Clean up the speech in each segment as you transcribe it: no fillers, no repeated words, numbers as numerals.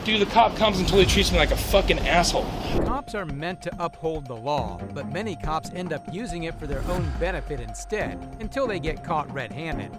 Dude, the cop comes and totally treats me like a fucking asshole. Cops are meant to uphold the law, but many cops end up using it for their own benefit instead, until they get caught red-handed.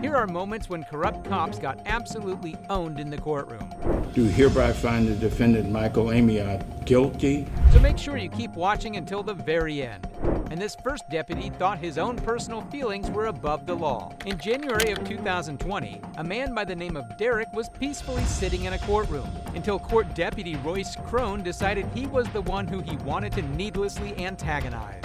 Here are moments when corrupt cops got absolutely owned in the courtroom. Do hereby find the defendant Michael Amiot guilty. So make sure you keep watching until the very end. And this first deputy thought his own personal feelings were above the law. In January of 2020, a man by the name of Derek was peacefully sitting in a courtroom until court deputy Royce Crone decided he was the one who he wanted to needlessly antagonize.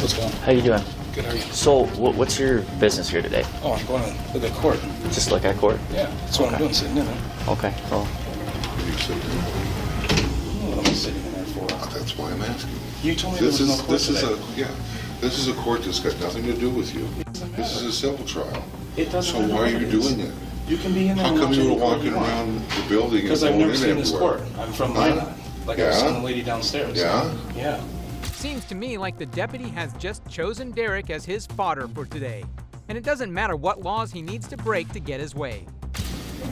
What's going on? How you doing? Good, how are you? So, what's your business here today? Oh, I'm going to look at court. Just look at court? Yeah, that's what I'm doing, sitting in there. Okay, well. What am I sitting in there for? That's why I'm asking. You told me there was no court today. This is a court that's got nothing to do with you. This is a civil trial. It doesn't So matter why are what you it is. doing it? You can be in there How and come watch you any were court walking you want. around the building and Because I've going never in seen this everywhere? court. I'm from Minot. Like I've seen the lady downstairs. Yeah? Yeah. Seems to me like the deputy has just chosen Derek as his fodder for today. And it doesn't matter what laws he needs to break to get his way.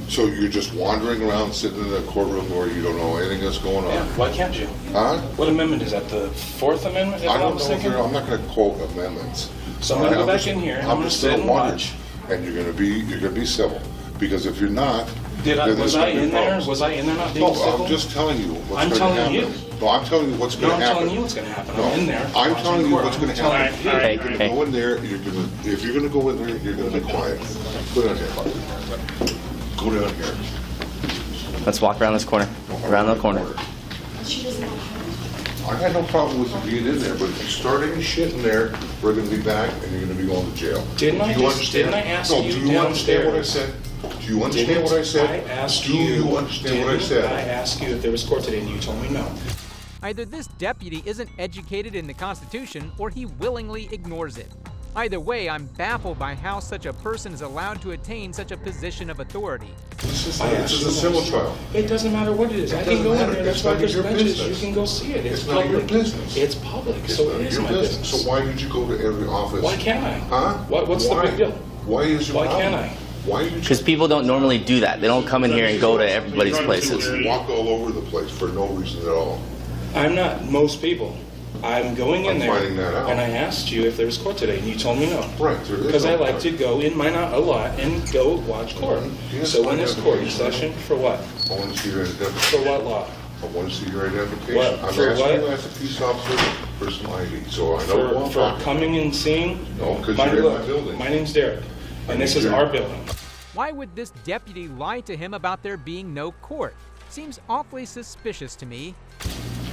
So you're just wandering around sitting in a courtroom where you don't know anything that's going on? Yeah, why can't you? Huh? What amendment is that? The Fourth Amendment? I don't know if I'm not going to quote amendments. So I'm going to go back just- in here and I'm I'm going to just sit gonna and wonder. watch. And you're going to be civil. Because if you're not, then Was there's I gonna be in there? problems. Was I in there not being No, civil? I'm just telling you what's I'm going to telling happen. you. No, I'm telling you what's No, going I'm to happen. telling you what's going to happen. No, I'm in there. I'm watching telling you court. what's going to I'm happen. telling you. You're going to go in there. If you're going to go in there, you're going to be quiet. Go down here. Go down here. Let's walk around this corner. Around the corner. I had no problem with you being in there, but if you start any shit in there, we're going to be back and you're going to be going to jail. Didn't I Do you just- understand? didn't I ask No, you do you understand what I downstairs? said? Do you understand what I said? I asked Do you. you understand what I Didn't I said? asked you if there was court today and you told me no. Either this deputy isn't educated in the Constitution or he willingly ignores it. Either way, I'm baffled by how such a person is allowed to attain such a position of authority. This is a civil trial. It doesn't matter what it is. I can doesn't go in matter. there. It's That's why none of there's your benches. business. You can go see it. It's It's none of your public. business. It's public, It's so none it of is your my business. business. So why did you go to every office? Why can't I? Huh? What's the big deal? Why is your Why problem? can't I? Why you Because people don't normally do that. They don't come in here and go to everybody's places. walk all over the place for no reason at all? I'm not most people. I'm going in I'm there, finding that out. and I asked you if there was court today, and you told me no. Right, there is Because no I like court. to go in Minot a lot and go watch court. Yes, So I when is have court to. session? For what? I want to see your For identification. what law? I want to see your identification. What? I'm For asking what? you as a peace officer, personal ID, so I know what I'm For talking. coming and seeing? No, 'cause My- you're in my look, building. My name's Derek, and this is Derek. our building. Why would this deputy lie to him about there being no court? Seems awfully suspicious to me.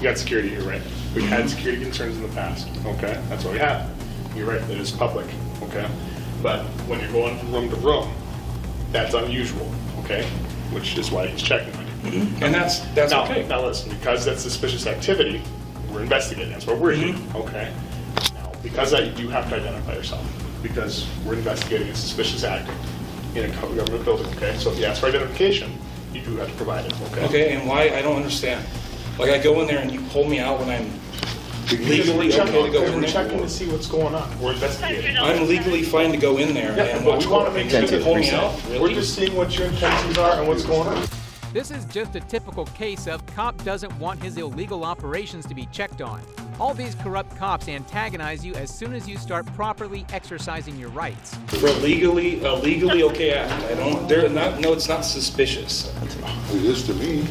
We got security here, right? We've had security concerns in the past, okay? That's what we have. You're right, it is public, okay? But when you're going from room to room, that's unusual, okay? Which is why he's checking on you. And that's Now, okay. now listen, because that's suspicious activity, we're investigating, that's what we're doing, okay? Now, because of that, you do have to identify yourself, because we're investigating a suspicious act in a government building, okay? So if you ask for identification, you do have to provide it, okay? Okay, and why? I don't understand. Like I go in there and you pull me out when I'm Because legally okay to go in we're there. checking to see what's going on, we're investigating. I'm legally fine to go in there Yeah, and but watch we want court. to make And sure you that pull me out? we're Really? just seeing what your intentions are and what's going on. This is just a typical case of cop doesn't want his illegal operations to be checked on. All these corrupt cops antagonize you as soon as you start properly exercising your rights. For a legally okay act. I don't. They're not. No, it's not suspicious. It is to me.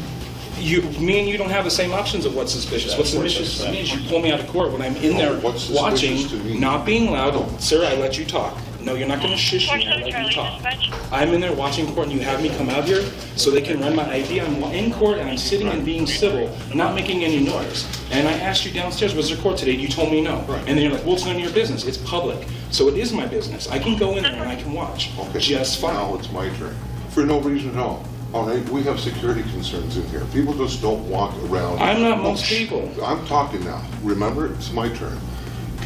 Me and you don't have the same options of what's suspicious. What's suspicious to me is you pull me out of court when I'm in there What's watching, suspicious to me? not being loud. Sir, I let you talk. No, you're not going to shush me. I let you talk. I'm in there watching court, and you have me come out here so they can run my ID. I'm in court, and I'm sitting and being civil, not making any noise. And I asked you downstairs, was there court today? You told me no. And then you're like, well, it's none of your business. It's public. So it is my business. I can go in there and I can watch. Okay, Just fine. now it's my turn. For no reason at all. All right, we have security concerns in here. People just don't walk around. I'm not most people. I'm talking now. Remember, it's my turn.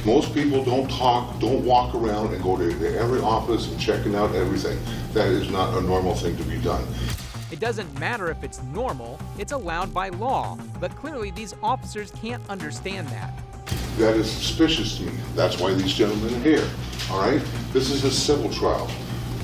Most people don't talk, don't walk around and go to every office and checking out everything. That is not a normal thing to be done. It doesn't matter if it's normal, it's allowed by law. But clearly these officers can't understand that. That is suspicious to me. That's why these gentlemen are here, all right? This is a civil trial.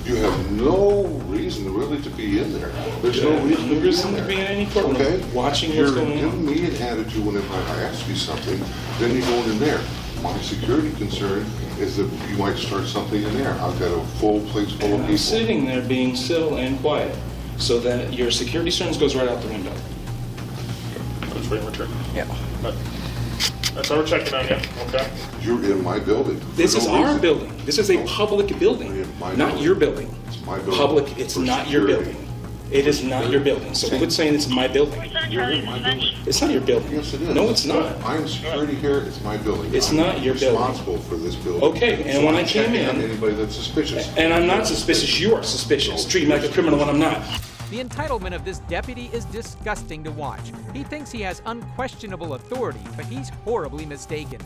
You have no reason really to be in there. There's no reason to be in there. Any courtroom, okay? watching what's going You're on. giving me an attitude whenever I ask you something, then you're going in there. My security concern is that you might start something in there. I've got a full place full of I'm people. sitting there being civil and quiet, so that your security concerns goes right out the window. Let's wait and return. Yeah. But that's how we're checking on you, okay? You're in my building. This for is no our reason. building. This is a public building, Yeah, my not building. your building. It's my building. Public, it's For not your security. building. It is not your building. So quit saying it's my building. You're in my building. It's not your building. Yes, it is. No, it's not. I'm security here, it's my building. It's I'm not your building. responsible for this building. Okay, and So when I'm I came checking on in- anybody that's suspicious. And I'm not suspicious. You are suspicious. Treat me like a criminal when I'm not. The entitlement of this deputy is disgusting to watch. He thinks he has unquestionable authority, but he's horribly mistaken.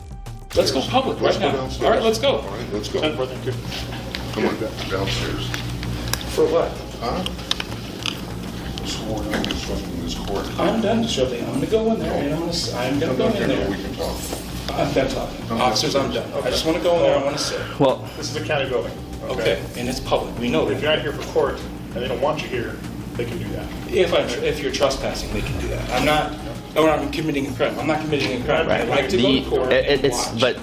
Let's go public Let's right go now. downstairs. All right, let's go. All right, let's go. 10-4, thank you. Come on, downstairs. For what? Huh? Sworn in disrupting this court. I'm done disrupting. I'm gonna go in there and I'm gonna go in We there. can talk. I'm done talking. Officers, I'm done. I just wanna go in there. I wanna sit. Well, This is a county building, Okay, and it's public. We know If you're that. not here for court and they don't want you here, they can do that. If you're trespassing, they can do that. I'm not, or I'm committing a crime. I'm not committing a crime. I like to go to court and it's watch. but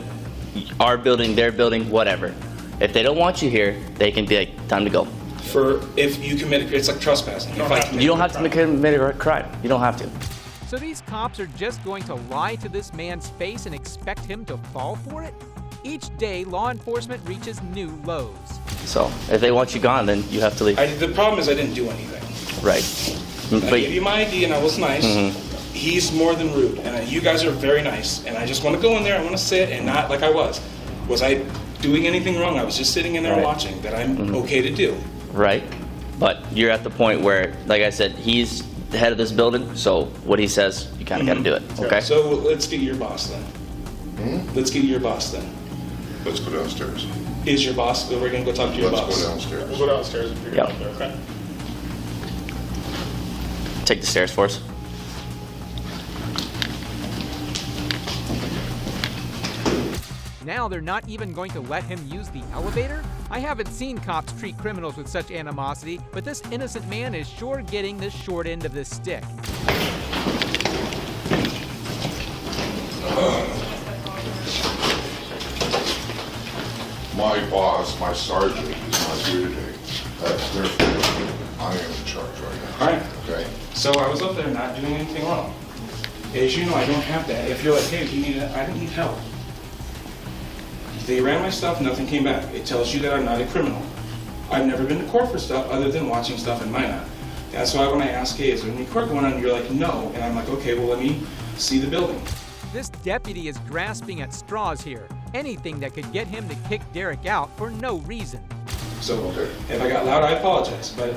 our building, their building, whatever. If they don't want you here, they can be like, time to go. For if you commit, it's like trespassing. If I commit You don't a have to crime. commit a crime. You don't have to. So these cops are just going to lie to this man's face and expect him to fall for it? Each day, law enforcement reaches new lows. So if they want you gone, then you have to leave. The problem is I didn't do anything. Right. I gave you my ID and I was nice. He's more than rude, and you guys are very nice. And I just want to go in there. I want to sit and not like I was. Was I doing anything wrong? I was just sitting in there Right. watching. That I'm okay to do. Right. But you're at the point where, like I said, he's the head of this building, so what he says, you kind of got to do it. Okay. So let's get your boss then. Let's get your boss then. Let's go downstairs. Is your boss? We're gonna go talk to your Let's boss. go downstairs. We'll go downstairs and figure it Yep. out there, okay? Take the stairs for us. Now they're not even going to let him use the elevator? I haven't seen cops treat criminals with such animosity, but this innocent man is sure getting the short end of this stick. My boss, my sergeant, is not here today. That's their fault. I am in charge right now. All right. Okay? So I was up there not doing anything wrong. As you know, I don't have that. If you're like, hey, if you need, I don't need help. They ran my stuff, nothing came back. It tells you that I'm not a criminal. I've never been to court for stuff other than watching stuff in Minot. That's why when I ask, hey, is there any court going on? You're like, no. And I'm like, okay, well, let me see the building. This deputy is grasping at straws here. Anything that could get him to kick Derek out for no reason. So Okay. if I got loud, I apologize. But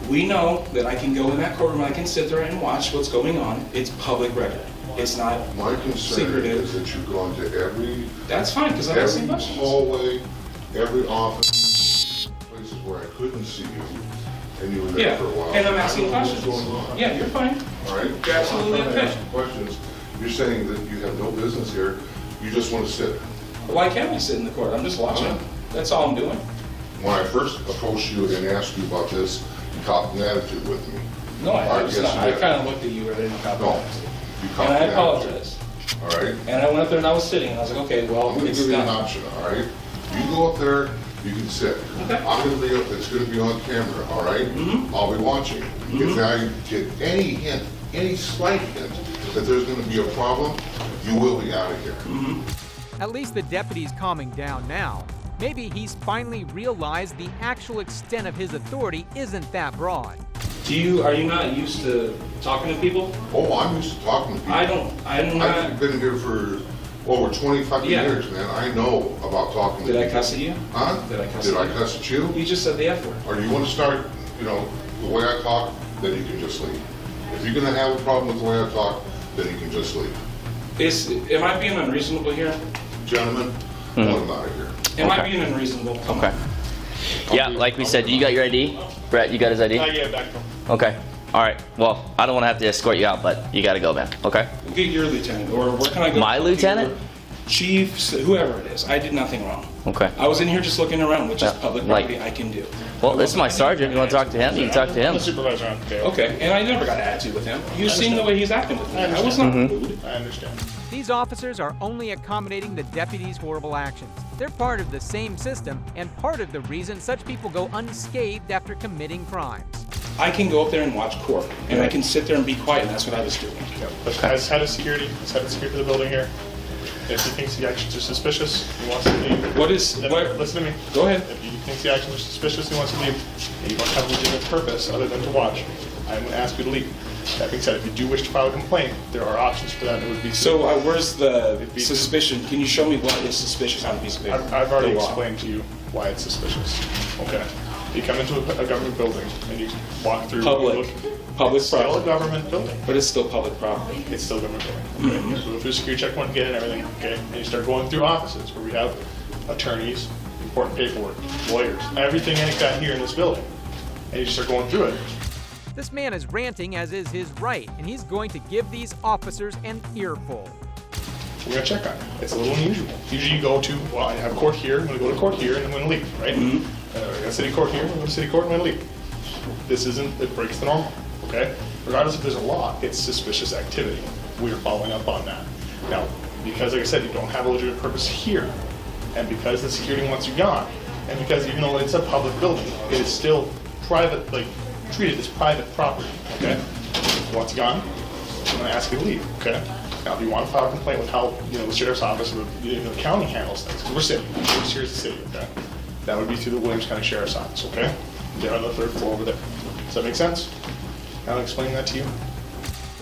we know that I can go in that courtroom, I can sit there and watch what's going on. It's public record. It's not My concern secretive. is that you've gone to every That's fine, because I'm asking questions. hallway, every office, places where I couldn't see you, and you were there Yeah, for a while. and I'm I asking don't know what's questions. going on. Yeah, you're fine. All right? You're absolutely I'm trying to okay. ask you questions. You're saying that you have no business here, you just want to sit. Why can't I sit in the court? I'm just watching. Huh? That's all I'm doing. When I first approached you and asked you about this, you copped an attitude with me. No, I Yes, just not. you I did. kind of looked at you and then caught No, that. you copped And I an attitude. apologize. All right? And I went up there and I was sitting and I was like, okay, well, I'm going to it's give you an done. option, all right? You go up there, you can sit. Okay. I'm going to be up, it's going to be on camera, all right? I'll be watching. If I get any hint, any slight hint that there's going to be a problem, you will be out of here. At least the deputy's calming down now. Maybe he's finally realized the actual extent of his authority isn't that broad. Are you not used to talking to people? Oh, I'm used to talking to people. I'm not. I've been here for over 25 Yeah. years, man. I know about talking to Did I people. cuss at you? Huh? Did I cuss Did at I you? cuss at you? You just said the F word. Or you want to start, the way I talk, then you can just leave. If you're going to have a problem with the way I talk, then you can just leave. Am I being unreasonable here? Gentlemen, let him out of here. Am I Okay. being unreasonable? Come Okay. on. Yeah, like we said, you got your ID? Brett, you got his ID? I gave it back to him. Okay. All right. Well, I don't want to have to escort you out, but you got to go, man. Okay. Get your lieutenant, or where can I go? My lieutenant? Chief, whoever it is. I did nothing wrong. Okay. I was in here just looking around, which is public like- property. I can do. Well, this is my sergeant. You want to talk to him? You can talk to I'm him. the supervisor on the Okay, and I never got an attitude with him. You seen the way he's acting with me. I was not rude. I understand. These officers are only accommodating the deputies' horrible actions. They're part of the same system and part of the reason such people go unscathed after committing crimes. I can go up there and watch court, and I can sit there and be quiet, and that's what I was doing. But as head of security of the building here, if he thinks the actions are suspicious, he wants to leave. Listen to me. Go ahead. If he thinks the actions are suspicious, he wants to leave, and you don't have a legitimate purpose other than to watch, I'm going to ask you to leave. That being said, if you do wish to file a complaint, there are options for that. It would be So where's the suspicion? Can you show me what is suspicious on a piece of paper? I've already The law. explained to you why it's suspicious. Okay. You come into a government building and you walk through. Public It's still a property. government building. But it's still public property. It's still a government building. Okay. You go through security checkpoint, get in everything. Okay. And you start going through offices where we have attorneys, important paperwork, lawyers, everything like that here in this building. And you just start going through it. This man is ranting, as is his right, and he's going to give these officers an earful. We're going to check on it. It's a little unusual. Usually you go to, well, I have court here, I'm going to go to court here, and I'm going to leave, right? I got city court here, I'm going to city court, and I'm going to leave. This isn't, it breaks the normal, okay? Regardless if there's a law, it's suspicious activity. We are following up on that. Now, because, like I said, you don't have a legitimate purpose here, and because the security wants you gone, and because even though it's a public building, it is still private, like, treated as private property, okay? Once gone, I'm going to ask you to leave, okay? Now, if you want to file a complaint with how, the sheriff's office or the county handles things, because we're city, we're serious city, okay? That would be through the Williams County Sheriff's Office, okay? They're on the 3rd floor over there. Does that make sense? I'll explain that to you.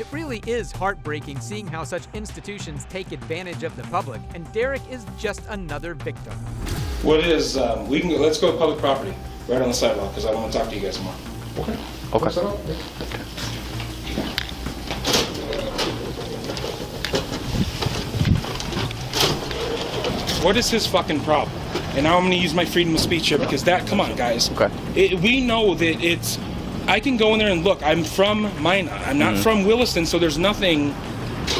It really is heartbreaking seeing how such institutions take advantage of the public, and Derek is just another victim. What is, let's go to public property, right on the sidewalk, because I want to talk to you guys more. Okay. Okay. Set up. What is his fucking problem? And now I'm going to use my freedom of speech here because come on, guys. Okay. We know that I can go in there and look. I'm from Minot. I'm not from Williston, so there's nothing,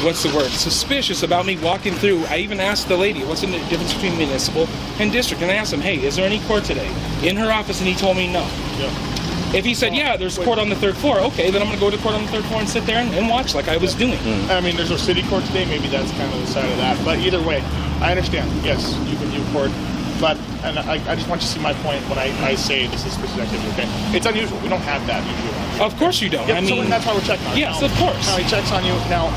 what's the word, suspicious about me walking through. I even asked the lady, what's the difference between municipal and district? And I asked him, hey, is there any court today? In her office, and he told me no. Yeah. If he said, yeah, there's court on the 3rd floor, okay, then I'm going to go to court on the 3rd floor and sit there and watch like I was doing. I mean, there's no city court today. Maybe that's kind of the side of that. But either way, I understand. Yes, you can do court. But, and I just want you to see my point when I say this is suspicious activity, okay? It's unusual. We don't have that usually. Of course you don't. Yeah, I mean, so that's why we're checking on it. yes, Now, of course. Now he checks on you. Now,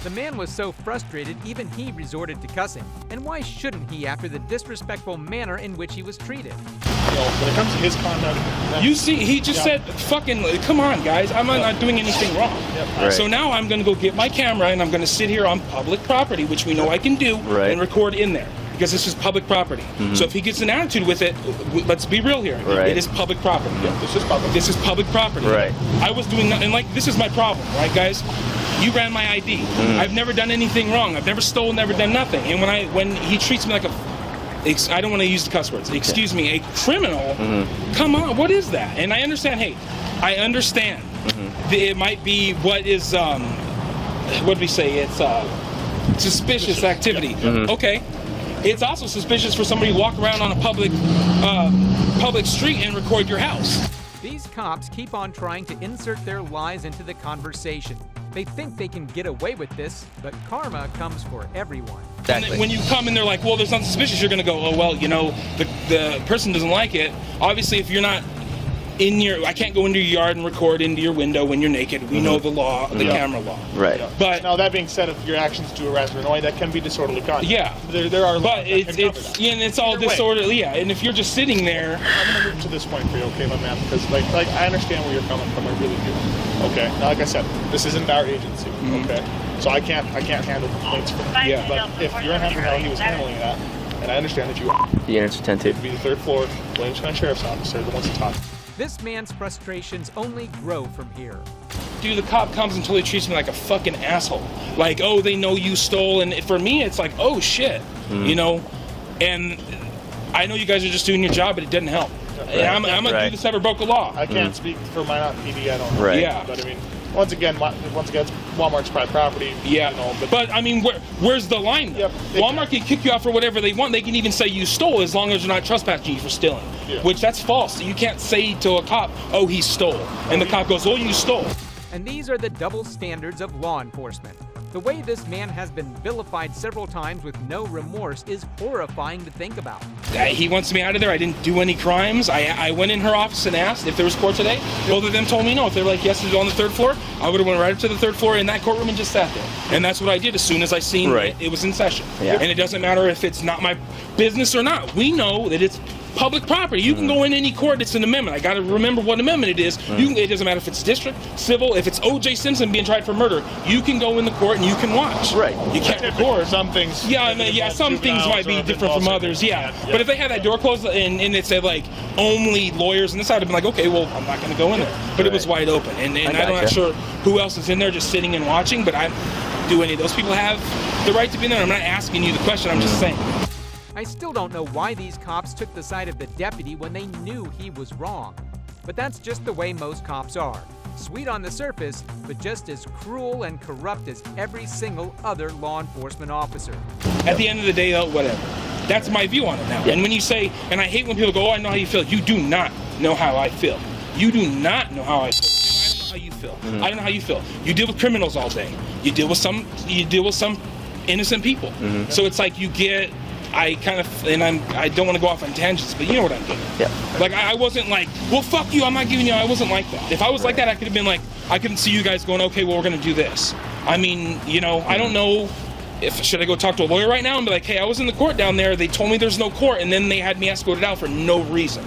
The man was so frustrated, even he resorted to cussing. And why shouldn't he after the disrespectful manner in which he was treated? when it comes to his conduct, You see, he just said, fucking, come on, guys, I'm not doing anything wrong. Right. So now I'm going to go get my camera and I'm going to sit here on public property, which we know I can do, Right. and record in there. Because this is public property. So if he gets an attitude with it, let's be real here. Right. It is public property. this is public. This is public property. Right. I was doing nothing. Like, this is my problem, right, guys? You ran my ID. I've never done anything wrong. I've never stolen, never done nothing. And when he treats me like I don't want to use the cuss words. Excuse me, a criminal. Come on, what is that? And I understand. Hey, I understand. It might be what is what do we say? It's suspicious activity. Okay. It's also suspicious for somebody to walk around on a public street and record your house. These cops keep on trying to insert their lies into the conversation. They think they can get away with this, but karma comes for everyone. And then when you come and they're like, well, there's nothing suspicious, you're going to go, oh, well, the person doesn't like it. Obviously, if you're not I can't go into your yard and record into your window when you're naked. We know the law, the camera law. Right. But Now, that being said, if your actions do arrest or annoy, that can be disorderly conduct. yeah, There are laws but that can cover that. and it's all Either way. disorderly. Yeah, and if you're just sitting there, I'm going to move to this point for you, okay, my man? Because, like I understand where you're coming from. I really do. Okay. Now, like I said, this isn't our agency. Okay. So I can't handle complaints from you. Yeah. But if you're handling how he was handling that, and I understand that you The answer 10 be the third floor Williams County Sheriff's Office, they're the ones to talk. This man's frustrations only grow from here. dude, the cop comes and totally treats me like a fucking asshole. Like, oh, they know you stole, and for me, it's like, oh shit, And I know you guys are just doing your job, but it didn't help. And I'm a dude that's never broke a law. I can't speak for my PD. I don't know. Right. Yeah. But I mean, once again, it's Walmart's private property. Yeah. You know, but I mean, where's the line? Yep. Walmart can kick you out for whatever they want. They can even say you stole as long as you're not trespassing you for stealing. Yeah. Which that's false. You can't say to a cop, "Oh, he stole," and the cop goes, "Oh, you stole." And these are the double standards of law enforcement. The way this man has been vilified several times with no remorse is horrifying to think about. He wants me out of there. I didn't do any crimes. I went in her office and asked if there was court today. Both of them told me no. If they were like, yes, it's on the 3rd floor, I would have went right up to the 3rd floor in that courtroom and just sat there. And that's what I did as soon as I seen it was in session. Yeah. And it doesn't matter if it's not my business or not. We know that it's public property. You can go in any court. It's an amendment. I got to remember what amendment it is. It doesn't matter if it's district, civil, if it's O.J. Simpson being tried for murder. You can go in the court and you can watch. Right. You can't record. Some things. Yeah, I mean, some things might be different from others. Yeah. But if they had that door closed and it said like only lawyers, and this, I'd have been like, okay, well, I'm not going to go in there. But it was wide open, and I'm not sure who else is in there just sitting and watching. But do any of those people have the right to be in there? I'm not asking you the question. I'm just saying. I still don't know why these cops took the side of the deputy when they knew he was wrong. But that's just the way most cops are. Sweet on the surface, but just as cruel and corrupt as every single other law enforcement officer. At the end of the day, though, whatever. That's my view on it now. Yeah. And when you say, and I hate when people go, oh, I know how you feel. You do not know how I feel. You do not know how I feel. I don't know how you feel. I don't know how you feel. You deal with criminals all day. You deal with some innocent people. So it's like I don't want to go off on tangents, but you know what I'm doing. Yeah. Like, I wasn't like, well, fuck you, I'm not giving you, I wasn't like that. If I was like that, I could have been like, I couldn't see you guys going, okay, well, we're going to do this. I mean, I don't know should I go talk to a lawyer right now and be like, hey, I was in the court down there, they told me there's no court, and then they had me escorted out for no reason.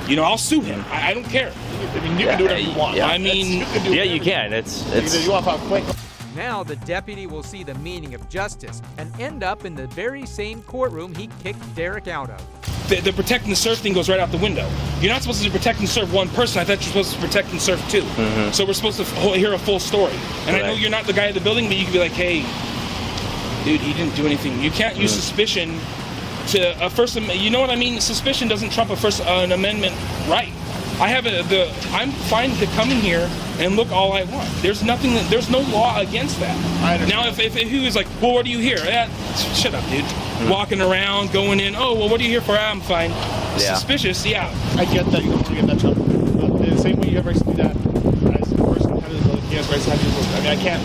I'll sue him. I don't care. I mean, you can do whatever you want. Yeah. I mean, You can. It's You want to file a complaint? Now the deputy will see the meaning of justice and end up in the very same courtroom he kicked Derek out of. The protect and serve thing goes right out the window. You're not supposed to protect and serve one person. I thought you're supposed to protect and serve two. So we're supposed to hear a full story. And I know you're not the guy at the building, but you can be like, hey, dude, he didn't do anything. You can't use suspicion to a First Amendment. You know what I mean? Suspicion doesn't trump an amendment right. I'm fine to come in here and look all I want. There's no law against that. Now, if he was like, well, what are you here? Shut up, dude. Walking around, going in, oh, well, what are you here for? I'm fine. Yeah. Suspicious, yeah. I get that. You don't want to get that trouble. But the same way you have rights to do that, as a person head of the building, he has rights to have your book. I mean, I can't.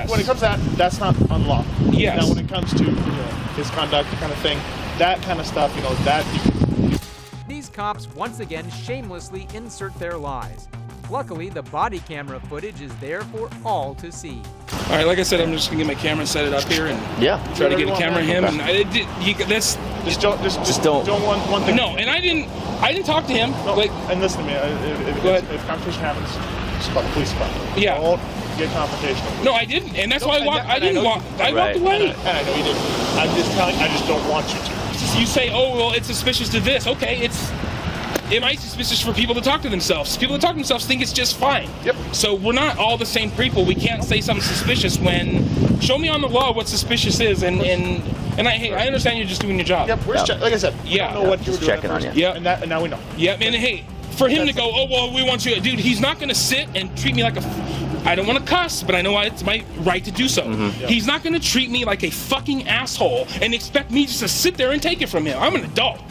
When it comes to that, that's not unlawful. Yes. Now, when it comes to his conduct, kind of thing, that kind of stuff, that you can. These cops once again shamelessly insert their lies. Luckily, the body camera footage is there for all to see. All right, like I said, I'm just gonna get my camera and set it up here and try to get a camera of him. Okay. And Just don't want one thing. No, and I didn't talk to him. No, like, and listen to me. If confrontation happens, just call the police department. Yeah. Don't get confrontation. No, I didn't, and that's why I walked. I walked away. And I know you didn't. I'm just telling. I just don't want you to. You say, oh, well, it's suspicious to this. Okay, it might be suspicious for people to talk to themselves. People that talk to themselves think it's just fine. Yep. So we're not all the same people. We can't say something suspicious when, show me on the law what suspicious is, and I understand you're just doing your job. Yep. Like I said, we don't know what you were doing checking on you. Yeah. And now we know. Yeah, and hey, for him to go, oh, well, we want you, dude, he's not going to sit and treat me like I don't want to cuss, but I know it's my right to do so. Yep. He's not going to treat me like a fucking asshole and expect me just to sit there and take it from him. I'm an adult.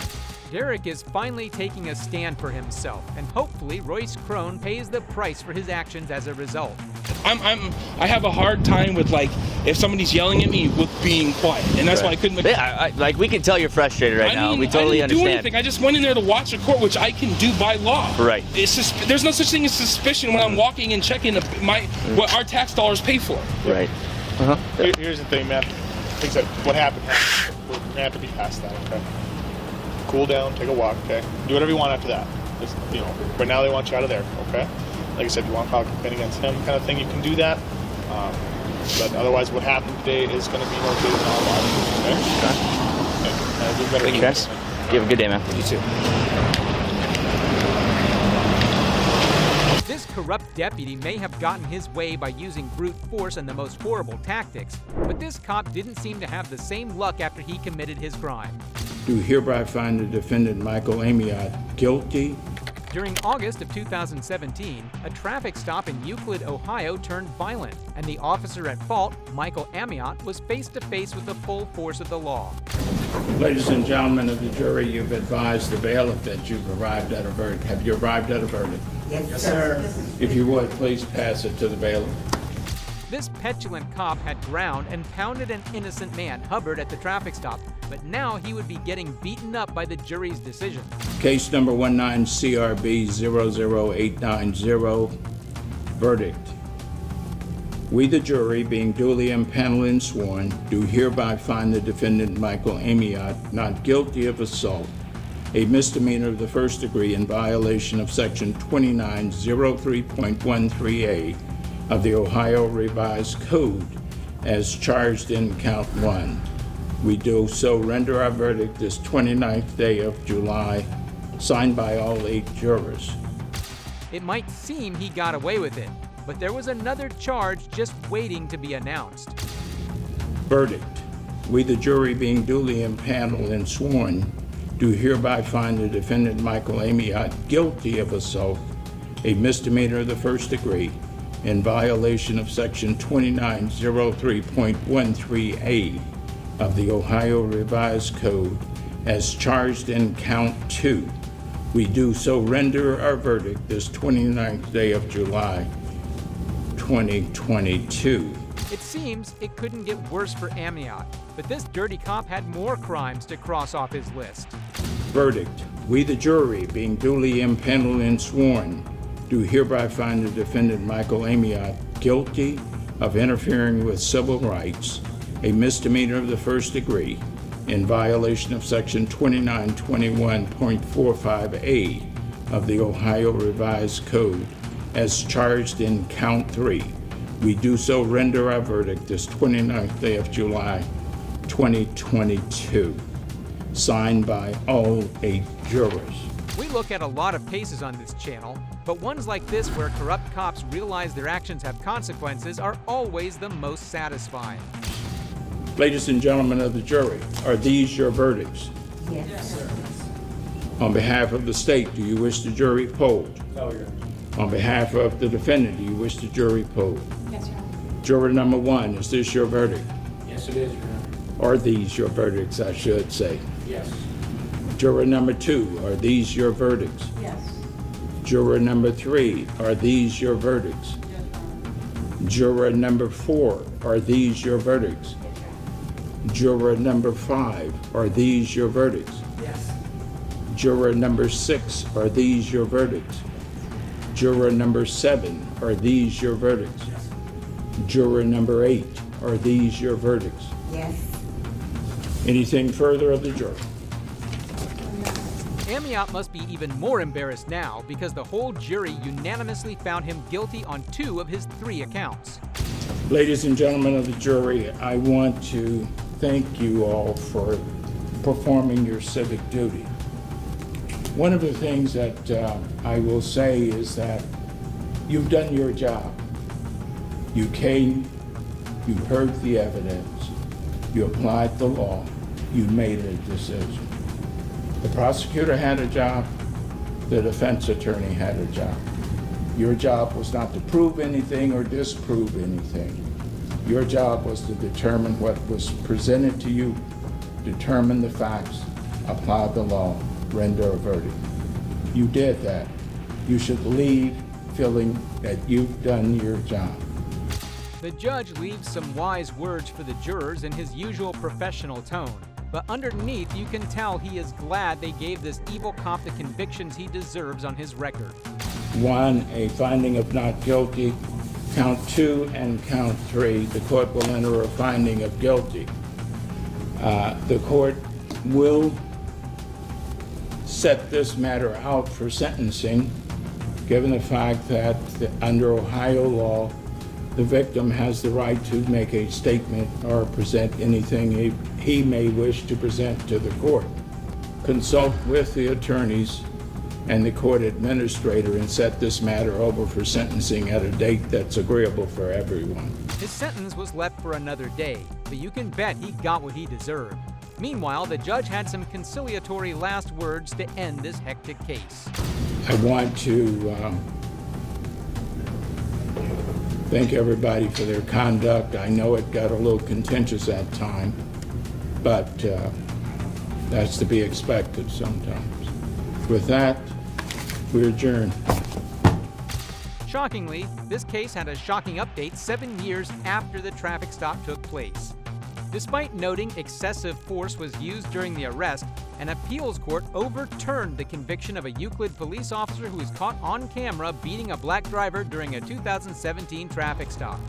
Derek is finally taking a stand for himself, and hopefully Royce Crone pays the price for his actions as a result. I have a hard time with, like, if somebody's yelling at me with being quiet, and that's why I couldn't. Like we can tell you're frustrated right now. We totally I didn't understand. do anything. I just went in there to watch a court, which I can do by law. Right. It's just there's no such thing as suspicion when I'm walking and checking what our tax dollars pay for. Right. Here's the thing, man. Things like what happened. We're gonna have to be past that. Okay. Cool down, take a walk, okay? Do whatever you want after that. Just, but now they want you out of there, okay? Like I said, you want to file a complaint against him kind of thing, you can do that. But otherwise, what happened today is going to be notated in our lives, okay? Thank you, guys. You have a good day, man. You too. This corrupt deputy may have gotten his way by using brute force and the most horrible tactics, but this cop didn't seem to have the same luck after he committed his crime. do hereby find the defendant Michael Amiot guilty. During August of 2017, a traffic stop in Euclid, Ohio turned violent, and the officer at fault, Michael Amiot, was face to face with the full force of the law. Ladies and gentlemen of the jury, you've advised the bailiff that you've arrived at a verdict. Have you arrived at a verdict? Yes, sir. If you would, please pass it to the bailiff. This petulant cop had ground and pounded an innocent man, Hubbard, at the traffic stop, but now he would be getting beaten up by the jury's decision. Case number 19CRB00890, verdict. We, the jury, being duly impaneled and sworn, do hereby find the defendant Michael Amiot not guilty of assault, a misdemeanor of the first degree in violation of Section 2903.13a of the Ohio Revised Code, as charged in Count 1. We do so render our verdict this 29th day of July, signed by all 8 jurors. It might seem he got away with it, but there was another charge just waiting to be announced. Verdict. We, the jury, being duly impaneled and sworn, do hereby find the defendant Michael Amiot guilty of assault, a misdemeanor of the first degree, in violation of Section 2903.13a of the Ohio Revised Code, as charged in Count 2. We do so render our verdict this 29th day of July, 2022. It seems it couldn't get worse for Amiot, but this dirty cop had more crimes to cross off his list. Verdict. We, the jury, being duly impaneled and sworn, do hereby find the defendant Michael Amiot guilty of interfering with civil rights, a misdemeanor of the first degree, in violation of Section 2921.45a of the Ohio Revised Code, as charged in Count 3. We do so render our verdict this 29th day of July, 2022. Signed by all 8 jurors. We look at a lot of cases on this channel, but ones like this where corrupt cops realize their actions have consequences are always the most satisfying. Ladies and gentlemen of the jury, are these your verdicts? Yes, sir. On behalf of the state, do you wish the jury polled? No, Your Honor. On behalf of the defendant, do you wish the jury polled? Yes, sir. Juror number 1, is this your verdict? Yes, it is, Your Honor. Are these your verdicts, I should say? Yes. Juror number 2, are these your verdicts? Yes. Juror number 3, are these your verdicts? Juror number 4, are these your verdicts? Juror number 5, are these your verdicts? Yes. Juror number 6, are these your verdicts? Juror number 7, are these your verdicts? Juror number 8, are these your verdicts? Yes. Anything further of the jury? Amiot must be even more embarrassed now because the whole jury unanimously found him guilty on 2 of his 3 accounts. Ladies and gentlemen of the jury, I want to thank you all for performing your civic duty. One of the things that I will say is that you've done your job. You came, you heard the evidence, you applied the law, you made a decision. The prosecutor had a job, the defense attorney had a job. Your job was not to prove anything or disprove anything. Your job was to determine what was presented to you, determine the facts, apply the law, render a verdict. You did that. You should leave feeling that you've done your job. The judge leaves some wise words for the jurors in his usual professional tone, but underneath you can tell he is glad they gave this evil cop the convictions he deserves on his record. 1, a finding of not guilty. Count 2 and count 3, the court will enter a finding of guilty. The court will set this matter out for sentencing, given the fact that under Ohio law, the victim has the right to make a statement or present anything he may wish to present to the court. Consult with the attorneys and the court administrator and set this matter over for sentencing at a date that's agreeable for everyone. His sentence was left for another day, but you can bet he got what he deserved. Meanwhile, the judge had some conciliatory last words to end this hectic case. I want to thank everybody for their conduct. I know it got a little contentious at time, but that's to be expected sometimes. With that, we adjourn. Shockingly, this case had a shocking update 7 years after the traffic stop took place. Despite noting excessive force was used during the arrest, an appeals court overturned the conviction of a Euclid police officer who was caught on camera beating a black driver during a 2017 traffic stop.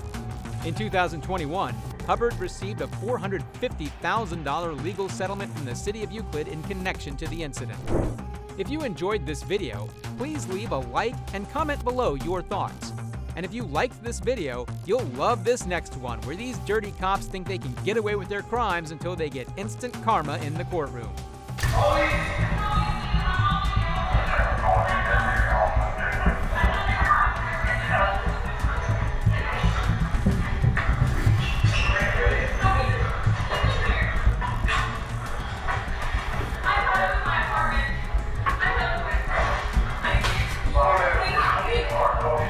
In 2021, Hubbard received a $450,000 legal settlement from the city of Euclid in connection to the incident. If you enjoyed this video, please leave a like and comment below your thoughts. And if you liked this video, you'll love this next one, where these dirty cops think they can get away with their crimes until they get instant karma in the courtroom.